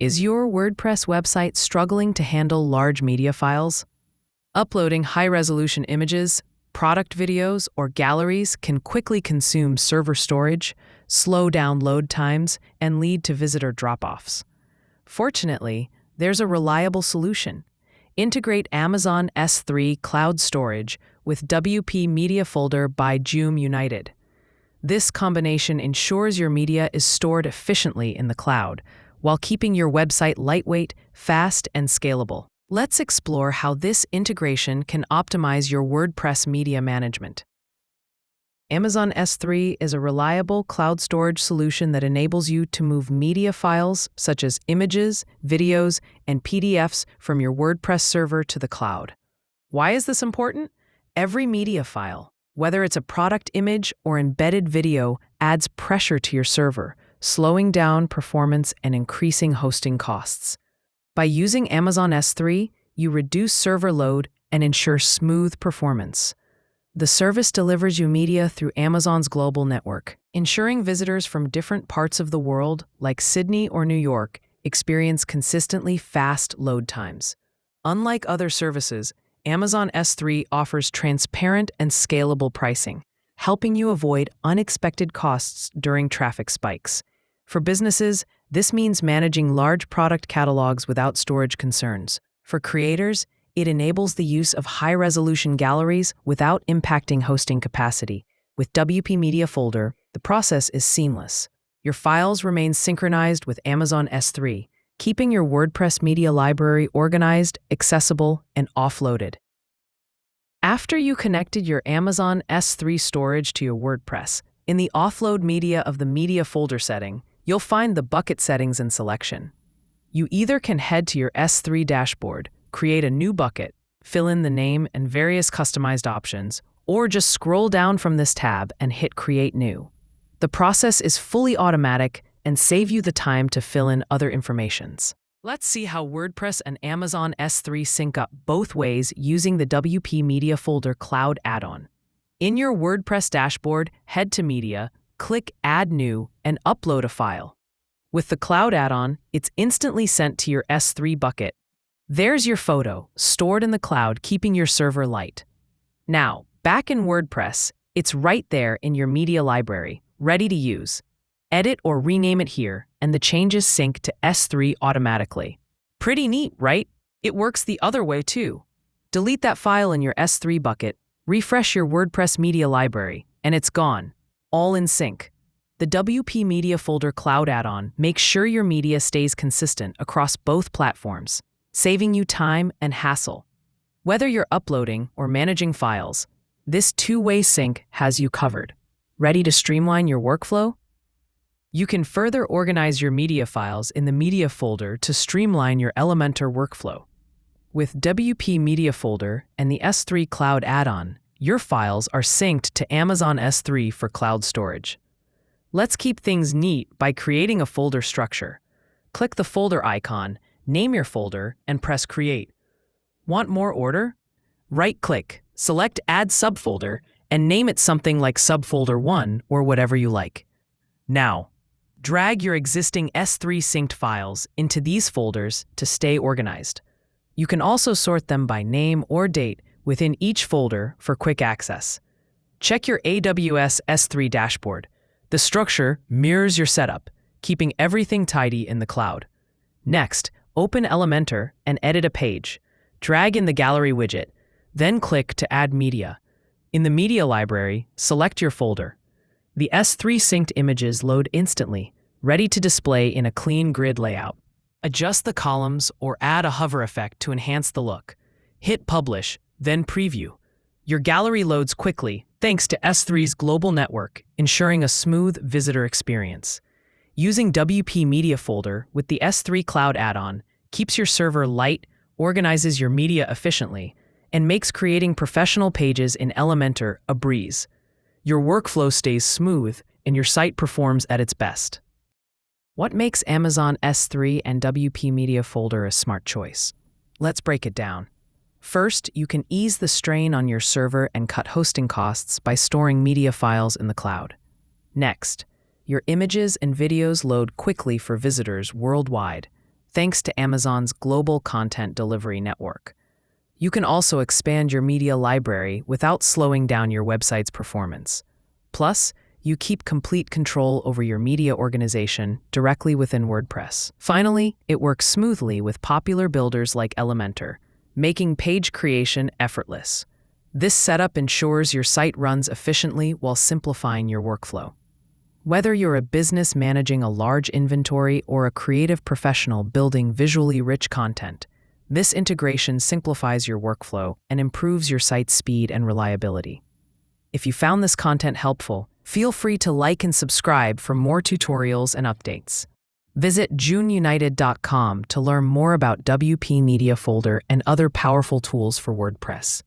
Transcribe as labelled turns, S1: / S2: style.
S1: Is your WordPress website struggling to handle large media files? Uploading high-resolution images, product videos, or galleries can quickly consume server storage, slow down load times, and lead to visitor drop-offs. Fortunately, there's a reliable solution. Integrate Amazon S3 cloud storage with WP Media Folder by Joom United. This combination ensures your media is stored efficiently in the cloud, while keeping your website lightweight, fast, and scalable. Let's explore how this integration can optimize your WordPress media management. Amazon S3 is a reliable cloud storage solution that enables you to move media files such as images, videos, and PDFs from your WordPress server to the cloud. Why is this important? Every media file, whether it's a product image or embedded video, adds pressure to your server, slowing down performance and increasing hosting costs. By using Amazon S3, you reduce server load and ensure smooth performance. The service delivers you media through Amazon's global network, ensuring visitors from different parts of the world, like Sydney or New York, experience consistently fast load times. Unlike other services, Amazon S3 offers transparent and scalable pricing, helping you avoid unexpected costs during traffic spikes. For businesses, this means managing large product catalogs without storage concerns. For creators, it enables the use of high-resolution galleries without impacting hosting capacity. With WP Media Folder, the process is seamless. Your files remain synchronized with Amazon S3, keeping your WordPress media library organized, accessible, and offloaded. After you connected your Amazon S3 storage to your WordPress, in the Offload Media of the Media Folder setting, you'll find the bucket settings and selection. You either can head to your S3 dashboard, create a new bucket, fill in the name and various customized options, or just scroll down from this tab and hit Create New. The process is fully automatic and save you the time to fill in other informations. Let's see how WordPress and Amazon S3 sync up both ways using the WP Media Folder Cloud add-on. In your WordPress dashboard, head to Media, click Add New, and upload a file. With the Cloud add-on, it's instantly sent to your S3 bucket. There's your photo, stored in the cloud, keeping your server light. Now, back in WordPress, it's right there in your media library, ready to use. Edit or rename it here, and the changes sync to S3 automatically. Pretty neat, right? It works the other way too. Delete that file in your S3 bucket, refresh your WordPress media library, and it's gone, all in sync. The WP Media Folder Cloud add-on makes sure your media stays consistent across both platforms, saving you time and hassle. Whether you're uploading or managing files, this two-way sync has you covered. Ready to streamline your workflow? You can further organize your media files in the Media folder to streamline your Elementor workflow. With WP Media Folder and the S3 Cloud add-on, your files are synced to Amazon S3 for cloud storage. Let's keep things neat by creating a folder structure. Click the folder icon, name your folder, and press Create. Want more order? Right-click, select Add Subfolder, and name it something like Subfolder 1 or whatever you like. Now, drag your existing S3 synced files into these folders to stay organized. You can also sort them by name or date within each folder for quick access. Check your AWS S3 dashboard. The structure mirrors your setup, keeping everything tidy in the cloud. Next, open Elementor and edit a page. Drag in the gallery widget, then click to add media. In the media library, select your folder. The S3 synced images load instantly, ready to display in a clean grid layout. Adjust the columns or add a hover effect to enhance the look. Hit Publish, then Preview. Your gallery loads quickly thanks to S3's global network, ensuring a smooth visitor experience. Using WP Media Folder with the S3 Cloud add-on keeps your server light, organizes your media efficiently, and makes creating professional pages in Elementor a breeze. Your workflow stays smooth, and your site performs at its best. What makes Amazon S3 and WP Media Folder a smart choice? Let's break it down. First, you can ease the strain on your server and cut hosting costs by storing media files in the cloud. Next, your images and videos load quickly for visitors worldwide, thanks to Amazon's global content delivery network. You can also expand your media library without slowing down your website's performance. Plus, you keep complete control over your media organization directly within WordPress. Finally, it works smoothly with popular builders like Elementor, making page creation effortless. This setup ensures your site runs efficiently while simplifying your workflow. Whether you're a business managing a large inventory or a creative professional building visually rich content, this integration simplifies your workflow and improves your site's speed and reliability. If you found this content helpful, feel free to like and subscribe for more tutorials and updates. Visit juneunited.com to learn more about WP Media Folder and other powerful tools for WordPress.